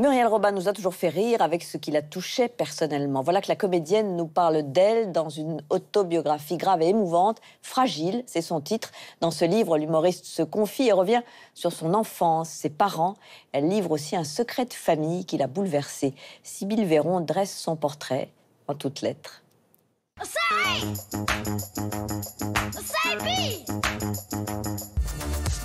Muriel Robin nous a toujours fait rire avec ce qui la touchait personnellement. Voilà que la comédienne nous parle d'elle dans une autobiographie grave et émouvante. Fragile, c'est son titre. Dans ce livre, l'humoriste se confie et revient sur son enfance, ses parents. Elle livre aussi un secret de famille qui l'a bouleversée. Sybille Véron dresse son portrait en toutes lettres.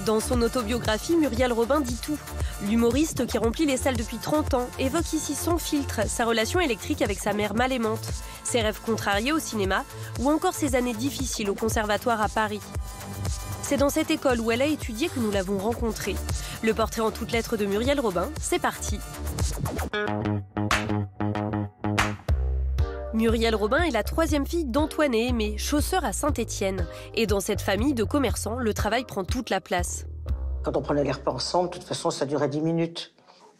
Dans son autobiographie, Muriel Robin dit tout. L'humoriste qui remplit les salles depuis 30 ans évoque ici sans filtre sa relation électrique avec sa mère mal aimante, ses rêves contrariés au cinéma ou encore ses années difficiles au conservatoire à Paris. C'est dans cette école où elle a étudié que nous l'avons rencontrée. Le portrait en toutes lettres de Muriel Robin, c'est parti. Muriel Robin est la troisième fille d'Antoine et Aimé, chausseurs à Saint-Étienne. Et dans cette famille de commerçants, le travail prend toute la place. Quand on prenait les repas ensemble, de toute façon, ça durait 10 minutes.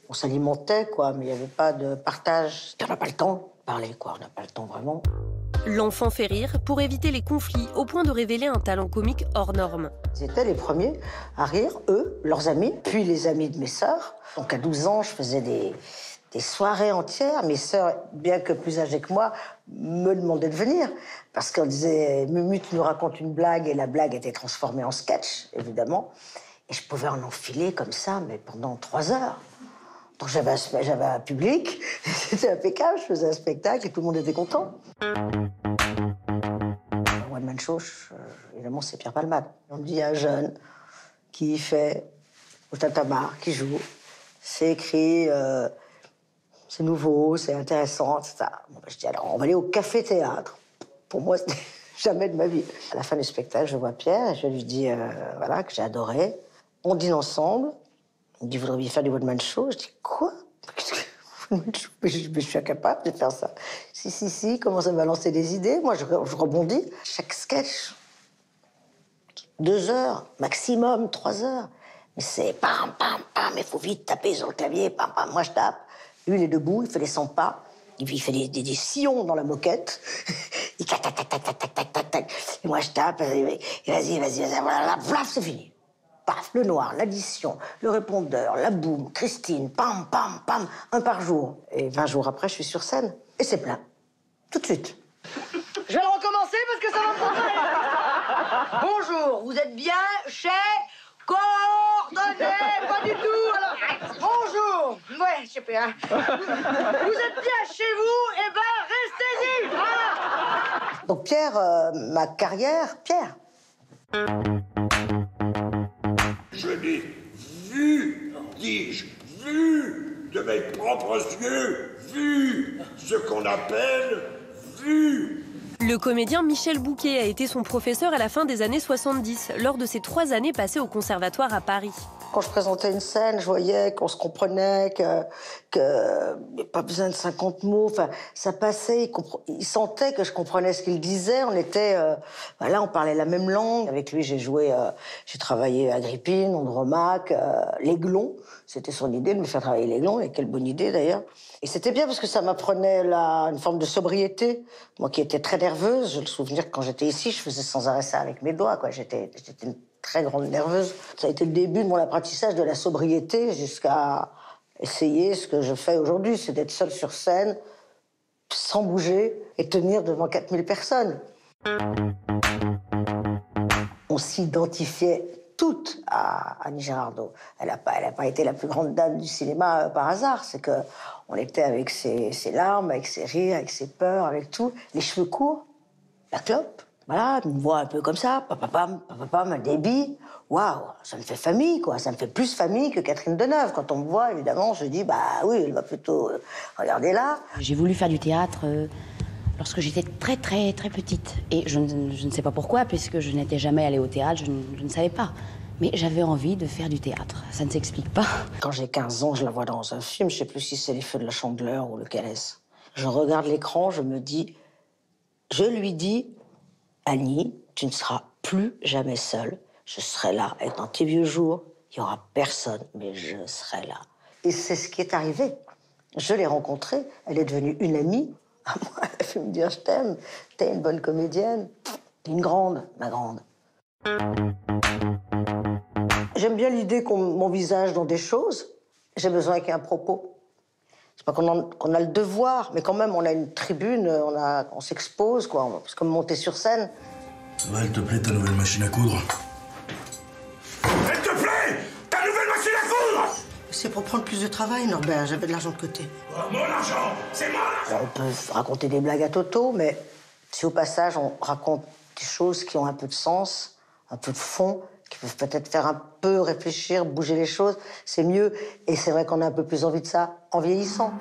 On s'alimentait, quoi, mais il n'y avait pas de partage. On n'a pas le temps de parler, quoi. On n'a pas le temps, vraiment. L'enfant fait rire pour éviter les conflits, au point de révéler un talent comique hors norme. Ils étaient les premiers à rire, eux, leurs amis, puis les amis de mes sœurs. Donc à 12 ans, je faisais des soirées entières. Mes sœurs, bien que plus âgées que moi, me demandaient de venir. Parce qu'on disait, Mumu, tu nous racontes une blague, et la blague était transformée en sketch, évidemment. Et je pouvais en enfiler comme ça, mais pendant 3 heures. Donc j'avais un public, c'était impeccable, je faisais un spectacle et tout le monde était content. One Man Show, évidemment, c'est Pierre Palmade. On me dit, un jeune qui fait au Tintamarre, qui joue, c'est écrit, c'est nouveau, c'est intéressant, etc. Bon, ben, je dis, alors, on va aller au café-théâtre. Pour moi, c'était jamais de ma vie. À la fin du spectacle, je vois Pierre et je lui dis, voilà, que j'ai adoré. On dîne ensemble. Il me dit, vous voudriez faire du One Man Show? Je dis, quoi? Mais je suis incapable de faire ça. Si, commence à me balancer des idées. Moi, je rebondis. Chaque sketch, 2 heures, maximum 3 heures. Mais c'est pam, pam, pam, il faut vite taper sur le clavier, pam, pam. Moi, je tape. Lui, il est debout, il fait les 100 pas. Il fait des sillons dans la moquette. Il tac, tac, tac, tac, tac, tac, tac, tac, tac. Et moi, je tape. Et vas-y, voilà, flaf, c'est fini. Paf, le noir, l'addition, le répondeur, la boum, Christine, pam, pam, pam, 1 par jour. Et 20 jours après, je suis sur scène. Et c'est plein. Tout de suite. Je vais recommencer parce que ça va me prendre. Bonjour, vous êtes bien chez Coordonnées? Pas du tout, alors. Bonjour. Ouais, je sais pas. Hein. Vous êtes bien chez vous? Eh ben, restez-y. Voilà. Donc Pierre, ma carrière, Pierre. Je l'ai vu, dis-je, vu de mes propres yeux, vu ce qu'on appelle vu. Le comédien Michel Bouquet a été son professeur à la fin des années 70, lors de ses 3 années passées au conservatoire à Paris. Quand je présentais une scène, je voyais qu'on se comprenait, que pas besoin de 50 mots. Enfin, ça passait. Il sentait que je comprenais ce qu'il disait. On était, voilà, on parlait la même langue. Avec lui, j'ai travaillé à Agrippine, Andromaque, l'Aiglon. C'était son idée de me faire travailler l'Aiglon. Et quelle bonne idée d'ailleurs. Et c'était bien parce que ça m'apprenait une forme de sobriété. Moi, qui étais très nerveuse, j'ai le souvenir que quand j'étais ici, je faisais sans arrêt ça avec mes doigts, quoi. J'étais une très grande nerveuse. Ça a été le début de mon apprentissage de la sobriété jusqu'à essayer ce que je fais aujourd'hui, c'est d'être seule sur scène, sans bouger, et tenir devant 4000 personnes. On s'identifiait toutes à Annie Girardot. Elle n'a pas été la plus grande dame du cinéma par hasard. C'est qu'on était avec ses larmes, avec ses rires, avec ses peurs, avec tout. Les cheveux courts, la clope. Voilà, une voix un peu comme ça, papapam, un débit. Waouh, ça me fait famille, quoi. Ça me fait plus famille que Catherine Deneuve. Quand on me voit, évidemment, je dis, bah oui, elle va plutôt regarder là. J'ai voulu faire du théâtre lorsque j'étais très, très, très petite. Et je ne sais pas pourquoi, puisque je n'étais jamais allée au théâtre, je ne savais pas. Mais j'avais envie de faire du théâtre. Ça ne s'explique pas. Quand j'ai 15 ans, je la vois dans un film, je sais plus si c'est Les Feux de la Chandeleur ou lequel est-ce. Je regarde l'écran, je lui dis, Annie, tu ne seras plus jamais seule. Je serai là. Et dans tes vieux jours, il n'y aura personne, mais je serai là. Et c'est ce qui est arrivé. Je l'ai rencontrée, elle est devenue une amie. Moi, elle a fait me dire, je t'aime, t'es une bonne comédienne. T'es une grande, ma grande. J'aime bien l'idée qu'on m'envisage dans des choses. J'ai besoin qu'il y ait un propos. C'est pas qu'on a le devoir, mais quand même, on a une tribune, on s'expose, quoi. C'est comme monter sur scène. Ça va, elle te plaît, ta nouvelle machine à coudre? Elle te plaît, ta nouvelle machine à coudre? C'est pour prendre plus de travail, Norbert. J'avais de l'argent de côté. Oh, mon argent, c'est mon argent. On peut raconter des blagues à Toto, mais si au passage, on raconte des choses qui ont un peu de sens, un peu de fond, qui peuvent peut-être faire un peu réfléchir, bouger les choses, c'est mieux. Et c'est vrai qu'on a un peu plus envie de ça en vieillissant.